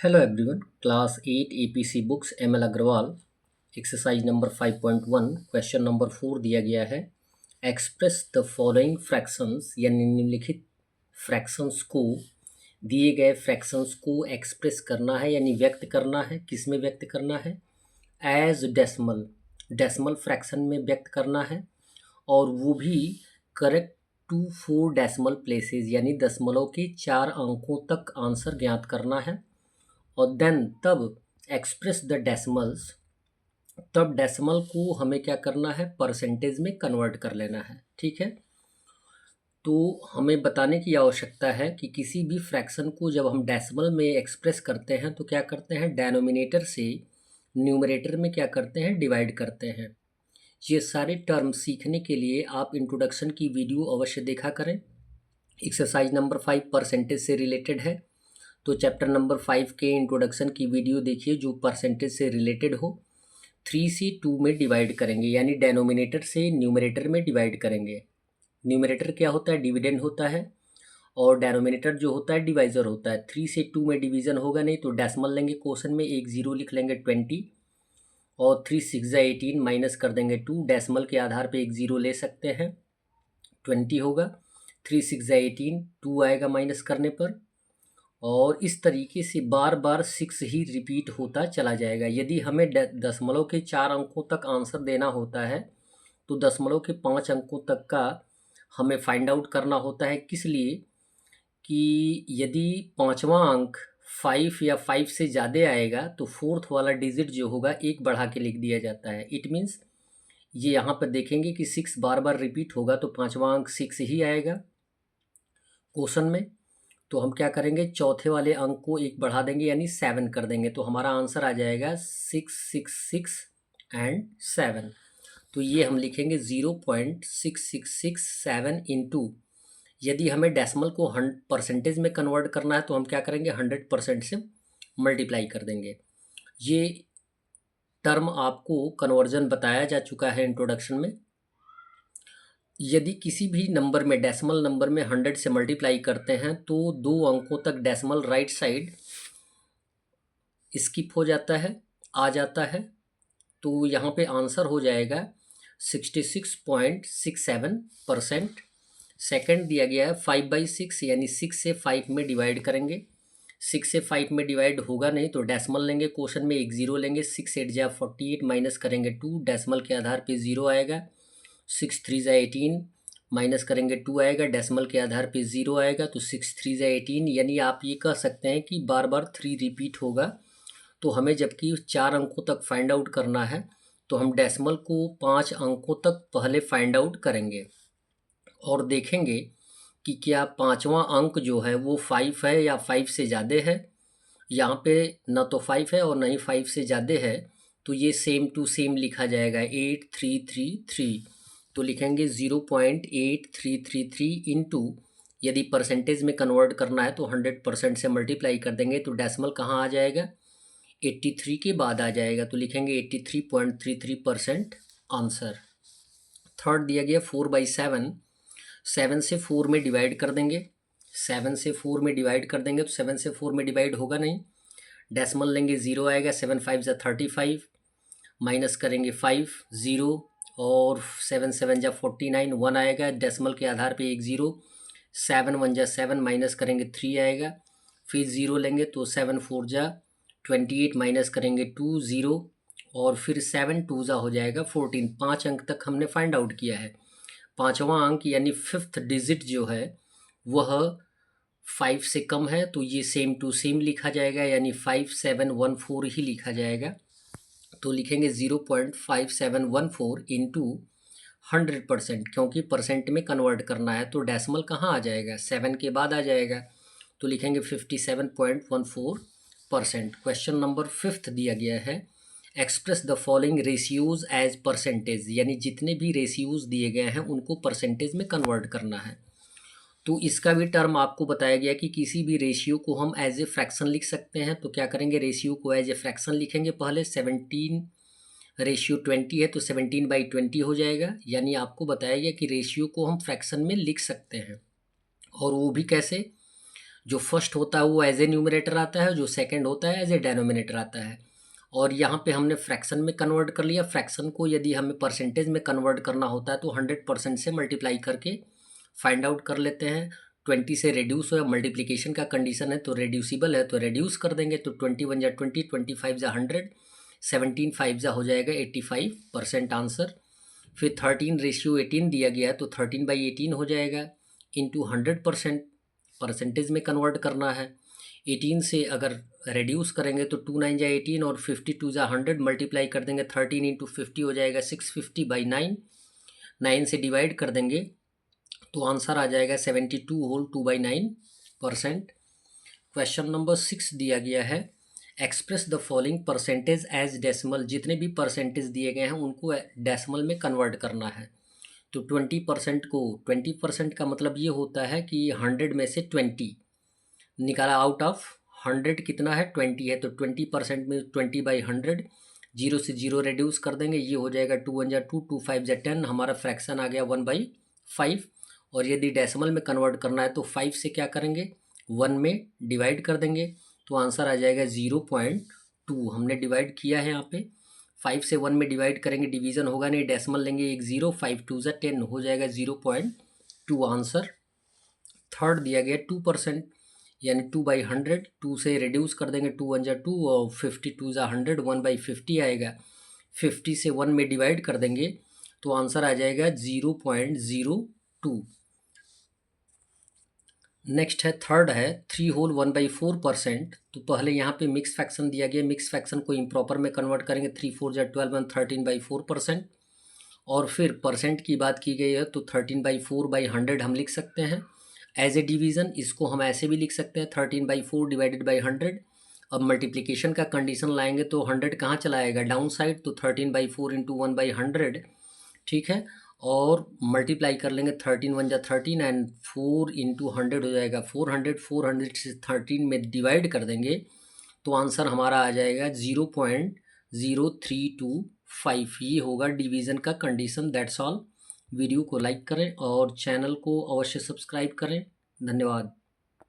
Hello everyone, class 8 APC books ML Agrawal exercise number 5.1 question number 4 दिया गया है। Express the following fractions यानी निम्नलिखित फ्रैक्शंस को, दिए गए फ्रैक्शंस को एक्सप्रेस करना है यानी व्यक्त करना है। किस में व्यक्त करना है? एज डेसिमल, डेसिमल फ्रैक्शन में व्यक्त करना है, और वो भी करेक्ट टू 4 डेसिमल प्लेसेस यानी दशमलव के 4 अंकों तक आंसर ज्ञात करना है। और देन तब एक्सप्रेस द डेसिमल्स, तब डेसिमल को हमें क्या करना है? परसेंटेज में कन्वर्ट कर लेना है। ठीक है, तो हमें बताने की आवश्यकता है कि किसी भी फ्रैक्शन को जब हम डेसिमल में एक्सप्रेस करते हैं तो क्या करते हैं? डेनोमिनेटर से न्यूमरेटर में क्या करते हैं? डिवाइड करते हैं। ये सारे टर्म सीखने के लिए आप इंट्रोडक्शन की वीडियो अवश्य देखा करें। एक्सरसाइज नंबर 5 परसेंटेज से रिलेटेड है, तो चैप्टर नंबर 5 के इंट्रोडक्शन की वीडियो देखिए जो परसेंटेज से रिलेटेड हो। 3 से 2 में डिवाइड करेंगे यानी डेनोमिनेटर से न्यूमरेटर में डिवाइड करेंगे। न्यूमरेटर क्या होता है? डिविडेंड होता है, और डेनोमिनेटर जो होता है डिवाइजर होता है। 3 से 2 में डिवीजन होगा नहीं तो डेसिमल लेंगे, क्वेश्चन में एक जीरो लिख लेंगे 20, और 3 6 18 माइनस कर देंगे 2। डेसिमल के आधार पे एक जीरो ले सकते हैं, 20 होगा। 3 6 18, 2 आएगा माइनस करने पर, और इस तरीके से बार बार 6 ही रिपीट होता चला जाएगा। यदि हमें दशमलव के 4 अंकों तक आंसर देना होता है तो दशमलव के 5 अंकों तक का हमें फाइंड आउट करना होता है। किस लिए? कि यदि पाँचवा अंक 5 या 5 से ज़्यादा आएगा तो फोर्थ वाला डिजिट जो होगा एक बढ़ा के लिख दिया जाता है। इट मीन्स ये यहाँ पर देखेंगे कि 6 बार बार रिपीट होगा तो पाँचवा अंक 6 ही आएगा क्वेश्चन में। तो हम क्या करेंगे? चौथे वाले अंक को एक बढ़ा देंगे यानी 7 कर देंगे, तो हमारा आंसर आ जाएगा 666 एंड 7। तो ये हम लिखेंगे 0.6667 इंटू, यदि हमें डेसिमल को परसेंटेज में कन्वर्ट करना है तो हम क्या करेंगे? 100% से मल्टीप्लाई कर देंगे। ये टर्म आपको कन्वर्जन बताया जा चुका है इंट्रोडक्शन में। यदि किसी भी नंबर में, डेसिमल नंबर में 100 से मल्टीप्लाई करते हैं तो 2 अंकों तक डेसिमल राइट साइड स्किप हो जाता है, आ जाता है। तो यहाँ पे आंसर हो जाएगा 66.67%। सेकेंड दिया गया है 5/6 यानी 6 से 5 में डिवाइड करेंगे। 6 से 5 में डिवाइड होगा नहीं तो डेसिमल लेंगे, क्वेश्चन में एक जीरो लेंगे। 6 8 जा 48 माइनस करेंगे 2, डेसिमल के आधार पे जीरो आएगा। 6 3 जा 18 माइनस करेंगे 2 आएगा, डेसिमल के आधार पे जीरो आएगा। तो 6 3 जा 18 यानी आप ये कह सकते हैं कि बार बार 3 रिपीट होगा। तो हमें जबकि 4 अंकों तक फाइंड आउट करना है तो हम डेसिमल को 5 अंकों तक पहले फाइंड आउट करेंगे और देखेंगे कि क्या पाँचवा अंक जो है वो 5 है या 5 से ज़्यादा है। यहाँ पे न तो 5 है और न ही 5 से ज़्यादा है, तो ये सेम टू सेम लिखा जाएगा 8333। तो लिखेंगे 0.8333 इंटू, यदि परसेंटेज में कन्वर्ट करना है तो 100% से मल्टीप्लाई कर देंगे तो डेसिमल कहाँ आ जाएगा? 83 के बाद आ जाएगा, तो लिखेंगे 83.33% आंसर। थर्ड दिया गया 4/7, 7 से 4 में डिवाइड कर देंगे। 7 से 4 में डिवाइड कर देंगे तो 7 से 4 में डिवाइड होगा नहीं, डेसिमल लेंगे जीरो आएगा। 7 5 जा 35 माइनस करेंगे 5 जीरो, और 7 7 जा 49 1 आएगा, डेसिमल के आधार पे एक जीरो। 7 1 जा 7 माइनस करेंगे 3 आएगा, फिर जीरो लेंगे तो 7 4 जा 28 माइनस करेंगे 2 जीरो, और फिर 7 2 जा हो जाएगा 14। 5 अंक तक हमने फाइंड आउट किया है। पाँचवा अंक यानी फिफ्थ डिजिट जो है वह 5 से कम है तो ये सेम टू सेम लिखा जाएगा यानी 5714 ही लिखा जाएगा। तो लिखेंगे 0.5714 इंटू 100%, क्योंकि परसेंट में कन्वर्ट करना है तो डेसिमल कहाँ आ जाएगा? 7 के बाद आ जाएगा, तो लिखेंगे 57.14%। क्वेश्चन नंबर 5 दिया गया है, express the following ratios as percentage, यानी जितने भी रेशियोज दिए गए हैं उनको परसेंटेज में कन्वर्ट करना है। तो इसका भी टर्म आपको बताया गया कि किसी भी रेशियो को हम एज ए फ्रैक्शन लिख सकते हैं। तो क्या करेंगे? रेशियो को एज ए फ्रैक्शन लिखेंगे। पहले 17/20 है तो 17/20 हो जाएगा, यानी आपको बताया गया कि रेशियो को हम फ्रैक्शन में लिख सकते हैं। और वो भी कैसे? जो फर्स्ट होता है वो एज ए न्यूमरेटर आता है, जो सेकंड होता है एज ए डेनोमिनेटर आता है। और यहाँ पे हमने फ्रैक्शन में कन्वर्ट कर लिया। फ्रैक्शन को यदि हमें परसेंटेज में कन्वर्ट करना होता है तो 100% से मल्टीप्लाई करके फाइंड आउट कर लेते हैं। 20 से रिड्यूस हो या मल्टीप्लिकेशन का कंडीशन है तो रेड्यूसिबल है तो रेड्यूस कर देंगे, तो 21 जा 20, 25 जा 100, 17 5 जा हो जाएगा 85% आंसर। फिर 13:18 दिया गया है तो 13/18 हो जाएगा, इंटू 100% परसेंटेज में कन्वर्ट करना है। 18 से अगर रेड्यूस करेंगे तो 2 9 जा 18 और 52 जा 100 मल्टीप्लाई कर देंगे, 13 इंटू 50 हो जाएगा 650/9। 9 से डिवाइड कर देंगे तो आंसर आ जाएगा 72 होल 2/9%। क्वेश्चन नंबर 6 दिया गया है, express the following percentage as decimal. जितने भी परसेंटेज दिए गए हैं उनको डेसिमल में कन्वर्ट करना है। तो 20% को 20% का मतलब ये होता है कि 100 में से 20 निकाला, आउट ऑफ 100 कितना है 20 है, तो 20% में 20/100, 0 से 0 रेड्यूस कर देंगे, ये हो जाएगा 2 1 जा 2, 2 5 जा 10, हमारा फ्रैक्शन आ गया 1/5। और यदि डेसिमल में कन्वर्ट करना है तो 5 से क्या करेंगे 1 में डिवाइड कर देंगे, तो आंसर आ जाएगा 0.2। हमने डिवाइड किया है यहाँ पे, 5 से 1 में डिवाइड करेंगे, डिवीज़न होगा नहीं, डेसिमल लेंगे, एक 0, 5 2 जा 10 हो जाएगा 0.2 आंसर। थर्ड दिया गया 2%, यानी 2/100, 2 से रिड्यूस कर देंगे, 2 1 जा 2 और 52 जा 100, 1/50 आएगा, 50 से 1 में डिवाइड कर देंगे तो आंसर आ जाएगा 0.02। नेक्स्ट है थर्ड है 3 होल 1/4%। तो पहले यहाँ पे मिक्स फ्रैक्शन दिया गया, मिक्स फ्रैक्शन को इम्प्रॉपर में कन्वर्ट करेंगे, 3 4 जा 12 और 13/4%। और फिर परसेंट की बात की गई है तो 13/4/100 हम लिख सकते हैं एज ए डिवीज़न। इसको हम ऐसे भी लिख सकते हैं 13/4 डिवाइडेड बाई 100। अब मल्टीप्लिकेशन का कंडीशन लाएंगे तो 100 कहाँ चला आएगा डाउन साइड, तो 13/4 इंटू 1/100, ठीक है। और मल्टीप्लाई कर लेंगे, 13 1 जा 13 एंड 4 इंटू 100 हो जाएगा 400, 400 से 13 में डिवाइड कर देंगे तो आंसर हमारा आ जाएगा 0.0325। ये होगा डिवीज़न का कंडीशन। That's all. वीडियो को लाइक करें और चैनल को अवश्य सब्सक्राइब करें। धन्यवाद।